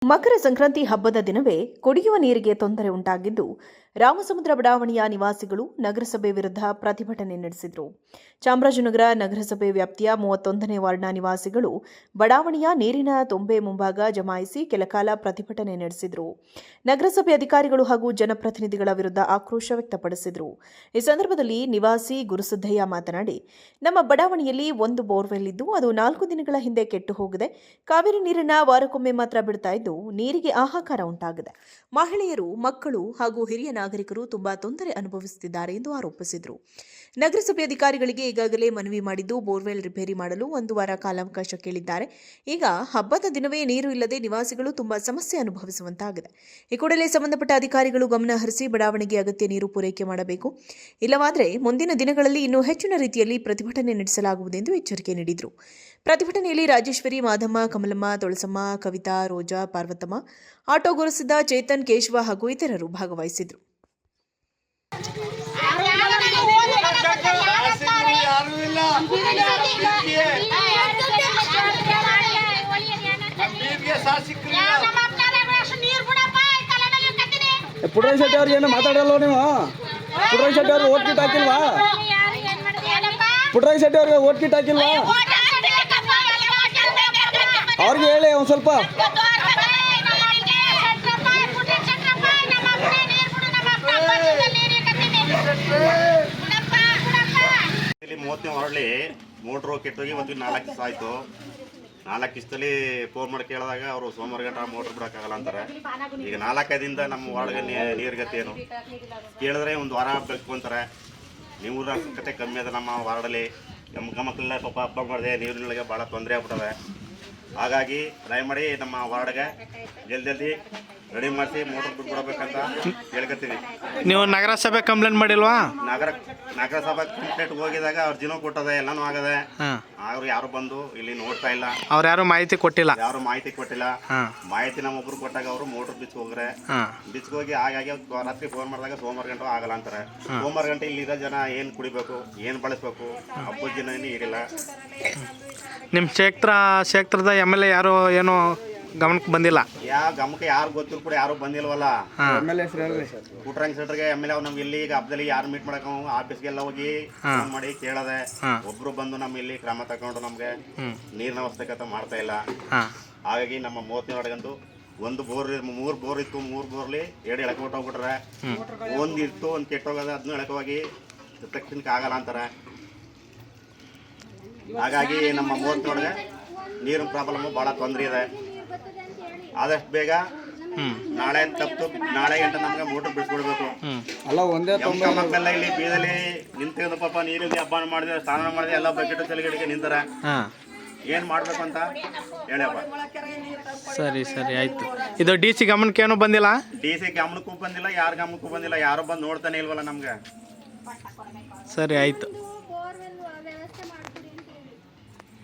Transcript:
ಮಕರ ಸಂಕ್ರಾಂತಿ ಹಬ್ಬದ ದಿನವೇ ಕುಡಿಯುವ ನೀರಿಗೆ ತೊಂದರೆ ಉಂಟಾಗಿದ್ದು ರಾಮಸಮುದ್ರ ಬಡಾವಣೆಯ ನಿವಾಸಿಗಳು ನಗರಸಭೆ ವಿರುದ್ಧ ಪ್ರತಿಭಟನೆ ನಡೆಸಿದರು. ಚಾಮರಾಜನಗರ ನಗರಸಭೆ ವ್ಯಾಪ್ತಿಯ 31ನೇ ವಾರ್ಡ್ನ ನಿವಾಸಿಗಳು ಬಡಾವಣೆಯ ನೀರಿನ ತುಂಬೆ ಮುಂಭಾಗ ಜಮಾಯಿಸಿ ಕೆಲಕಾಲ ಪ್ರತಿಭಟನೆ ನಡೆಸಿದರು. ನಗರಸಭೆ ಅಧಿಕಾರಿಗಳು ಹಾಗೂ ಜನಪ್ರತಿನಿಧಿಗಳ ವಿರುದ್ಧ ಆಕ್ರೋಶ ವ್ಯಕ್ತಪಡಿಸಿದರು. ಈ ಸಂದರ್ಭದಲ್ಲಿ ನಿವಾಸಿ ಗುರುಸಿದ್ದಯ್ಯ ಮಾತನಾಡಿ, ನಮ್ಮ ಬಡಾವಣೆಯಲ್ಲಿ ಒಂದು ಬೋರ್ವೆಲ್ ಇದ್ದು ಅದು 4 ದಿನಗಳ ಹಿಂದೆ ಕೆಟ್ಟು ಹೋಗಿದೆ. ಕಾವೇರಿ ನೀರನ್ನ ವಾರಕ್ಕೊಮ್ಮೆ ಮಾತ್ರ ಬಿಡ್ತಾ ಇದ್ದು ನೀರಿಗೆ ಹಾಹಾಕಾರ ಉಂಟಾಗಿದೆ. ಮಹಿಳೆಯರು, ಮಕ್ಕಳು ಹಾಗೂ ಹಿರಿಯ ನಾಗರಿಕರು ತುಂಬಾ ತೊಂದರೆ ಅನುಭವಿಸುತ್ತಿದ್ದಾರೆ ಎಂದು ಆರೋಪಿಸಿದರು. ನಗರಸಭೆ ಅಧಿಕಾರಿಗಳಿಗೆ ಈಗಾಗಲೇ ಮನವಿ ಮಾಡಿದ್ದು ಬೋರ್ವೆಲ್ ರಿಪೇರಿ ಮಾಡಲು 1 ವಾರ ಕಾಲಾವಕಾಶ ಕೇಳಿದ್ದಾರೆ. ಈಗ ಹಬ್ಬದ ದಿನವೇ ನೀರು ಇಲ್ಲದೆ ನಿವಾಸಿಗಳು ತುಂಬಾ ಸಮಸ್ಯೆ ಅನುಭವಿಸುವಂತಾಗಿದೆ. ಈ ಕೂಡಲೇ ಸಂಬಂಧಪಟ್ಟ ಅಧಿಕಾರಿಗಳು ಗಮನ ಹರಿಸಿ ಬಡಾವಣೆಗೆ ಅಗತ್ಯ ನೀರು ಪೂರೈಕೆ ಮಾಡಬೇಕು. ಇಲ್ಲವಾದರೆ ಮುಂದಿನ ದಿನಗಳಲ್ಲಿ ಇನ್ನೂ ಹೆಚ್ಚಿನ ರೀತಿಯಲ್ಲಿ ಪ್ರತಿಭಟನೆ ನಡೆಸಲಾಗುವುದೆಂದು ಎಚ್ಚರಿಕೆ ನೀಡಿದರು. ಪ್ರತಿಭಟನೆಯಲ್ಲಿ ರಾಜೇಶ್ವರಿ, ಮಾಧಮ್ಮ, ಕಮಲಮ್ಮ, ತುಳಸಮ್ಮ, ಕವಿತಾ, ರೋಜಾ, ಪಾರ್ವತಮ್ಮ, ಆಟೋ ಗುರುಸಿದ್ದ, ಚೇತನ್, ಕೇಶವ ಹಾಗೂ ಇತರರು ಭಾಗವಹಿಸಿದರು. ಪುಟ್ರಾಜ್ ಶೆಟ್ಟಿ ಅವ್ರಿಗೆ ಏನು ಮಾತಾಡಲ್ಲ ನೀವು? ಪುಟ್ರಾಜ್ ಶೆಟ್ಟಿ ಅವ್ರಿಗೆ ಓಟ್ ಕಿಟ್ ಹಾಕಿಲ್ವಾ? ಪುಟ್ರಾಜ್ ಶೆಟ್ಟಿ ಅವ್ರಿಗೆ ಓಟ್ ಕಿಟ್ ಹಾಕಿಲ್ವಾ? ಅವ್ರಿಗೆ ಹೇಳಿ ಒಂದು ಸ್ವಲ್ಪ. ಇಲ್ಲಿ 30ನೇ ವಾರ್ಡ್ಲಿ ಮೋಟ್ರು ಕೆಟ್ಟೋಗಿ ಒಂದು 4 ದಿವಸ ಆಯಿತು. 4 ದಿವಸದಲ್ಲಿ ಫೋನ್ ಮಾಡಿ ಕೇಳಿದಾಗ ಅವರು ಸೋಮವಾರ ಗಂಟೆ ಮೋಟ್ರ್ ಬಿಡೋಕ್ಕಾಗಲ್ಲ ಅಂತಾರೆ. ಈಗ 4-5 ದಿನದ ನಮ್ಮ ವಾರ್ಡ್ಗೆ ನೀರ್ಗತಿ ಏನು ಕೇಳಿದ್ರೆ 1 ವಾರ ಬೇಕು ಅಂತಾರೆ. ನೀರಿನ ಅವಶ್ಯಕತೆ ಕಮ್ಮಿ ಅದ ನಮ್ಮ ವಾರ್ಡಲ್ಲಿ. ಮಕ್ಕಳೆಲ್ಲ ಪಾಪ ಹಬ್ಬ ಮಾಡಿದೆ, ನೀರಿನೊಳಗೆ ಭಾಳ ತೊಂದರೆ ಆಗ್ಬಿಟ್ಟವೆ. ಹಾಗಾಗಿ ದಯಮಾಡಿ ನಮ್ಮ ವಾರ್ಡ್ಗೆ ಜಲ್ದಿ ರೆಡಿ ಮಾಡಿಸಿ ಮೋಟರ್ ಬಿಟ್ಬಿಡ್ಬೇಕಂತ ಹೇಳ್ಕೊತೀವಿ. ನೀವು ನಗರಸಭೆ ಕಂಪ್ಲೇಂಟ್ ಮಾಡಿಲ್ವಾ? ನಗರಸಭೆ ಕಂಪ್ಲೇಂಟ್ ಹೋಗಿದಾಗ ಅವ್ರ ದಿನ ಕೊಟ್ಟದೆ, ಎಲ್ಲನೂ ಆಗದೆ. ಅವ್ರು ಯಾರು ಬಂದು ಇಲ್ಲಿ ನೋಡ್ತಾ ಇಲ್ಲ. ಅವ್ರು ಯಾರು ಮಾಹಿತಿ ಕೊಟ್ಟಿಲ್ಲ. ಮಾಹಿತಿ ನಮ್ಮೊಬ್ರು ಕೊಟ್ಟಾಗ ಅವರು ಮೋಟರ್ ಬಿಚ್ಚೋಗ್ರೆ ಬಿಚ್ಚೋಗಿ ಹಾಗಾಗಿ ರಾತ್ರಿ ಫೋನ್ ಮಾಡಿದಾಗ ಸೋಮವಾರ ಗಂಟೆ ಆಗಲ್ಲ ಅಂತಾರೆ. ಸೋಮವಾರ ಗಂಟೆ ಇಲ್ಲಿರೋ ಜನ ಏನು ಕುಡಿಬೇಕು, ಏನು ಬಳಸ್ಬೇಕು, ಹಬ್ಬದ ದಿನ ಏನಿಲ್ಲ. ನಿಮ್ಮ ಕ್ಷೇತ್ರದ MLA ಯಾರು ಏನು ಗಮನಕ್ಕೆ ಬಂದಿಲ್ಲ? ಗಮನಕ್ಕೆ ಯಾರು ಗೊತ್ತಿಲ್ಲ ಕೂಡ ಯಾರು ಬಂದಿಲ್ವಲ್ಲ. ಪುಟ್ರಂಗ್ ಸೆಟ್ರಿಗೆ MLA ನಮ್ಗೆ ಇಲ್ಲಿ ಈಗ ಹಬ್ಬದಲ್ಲಿ ಯಾರು ಮೀಟ್ ಮಾಡಕ ಆಫೀಸ್ಗೆಲ್ಲ ಹೋಗಿ ಫೋನ್ ಮಾಡಿ ಕೇಳದೆ, ಒಬ್ರು ಬಂದು ನಮ್ಮ ಇಲ್ಲಿ ಕ್ರಮ ತಗೊಂಡು ನಮ್ಗೆ ನೀರಿನ ಅವಶ್ಯಕತೆ ಮಾಡ್ತಾ ಇಲ್ಲ. ಹಾಗಾಗಿ ನಮ್ಮ 30ನೇ ವಾರ್ಡ್ಗಂತೂ 1 ಬೋರ್ 3 ಬೋರ್ ಇತ್ತು. 3 ಬೋರ್ಲಿ 2 ಎಳಕೆ ಹೊಟ್ಟೋಗ್ಬಿಟ್ರೆ, 1 ಇತ್ತು, 1 ಕೆಟ್ಟೋಗದೆ, ಅದನ್ನ ಎಳಕವಾಗಿ ತಕ್ಷಣಕ್ಕೆ ಆಗಲ್ಲ ಅಂತಾರೆ. ಹಾಗಾಗಿ ನಮ್ಮ 30ನೇ ವಾರ್ಡ್ಗೆ ನೀರಿನ ಪ್ರಾಬ್ಲಮ್ ಭಾಳ ತೊಂದರೆ ಇದೆ. ಆದಷ್ಟು ಬೇಗ ನಾಳೆ ಗಂಟೆ ನಮ್ಗೆ ಮೋಟರ್ ಬಿಡಿಸ್ಕೊಡ್ಬೇಕು. ಮಕ್ಕಳೆಲ್ಲ ಇಲ್ಲಿ ಬೀದಲ್ಲಿ ನಿಂತಿರೋದು ಪಾಪ, ನೀರಲ್ಲಿ ಹಬ್ಬ ಮಾಡಿದ್ರೆ, ಸ್ನಾನ ಮಾಡಿದ್ರೆ, ಎಲ್ಲ ಬಕೆಟ್ ತಲೆಗಡೆಗೆ ನಿಂತಾರೆ. ಏನು ಮಾಡಬೇಕು ಅಂತ ಹೇಳಪ್ಪ. ಸರಿ ಆಯ್ತು. ಇದು DC ಗಮನಕ್ಕೆ ಏನೂ ಬಂದಿಲ್ಲ? DC ಗಮನಕ್ಕೂ ಬಂದಿಲ್ಲ, ಯಾರ ಗಮನಕ್ಕೂ ಬಂದಿಲ್ಲ. ಯಾರು ಬಂದು ನೋಡ್ತಾನೆ ಇಲ್ವಲ್ಲ ನಮ್ಗೆ. ಸರಿ ಆಯ್ತು.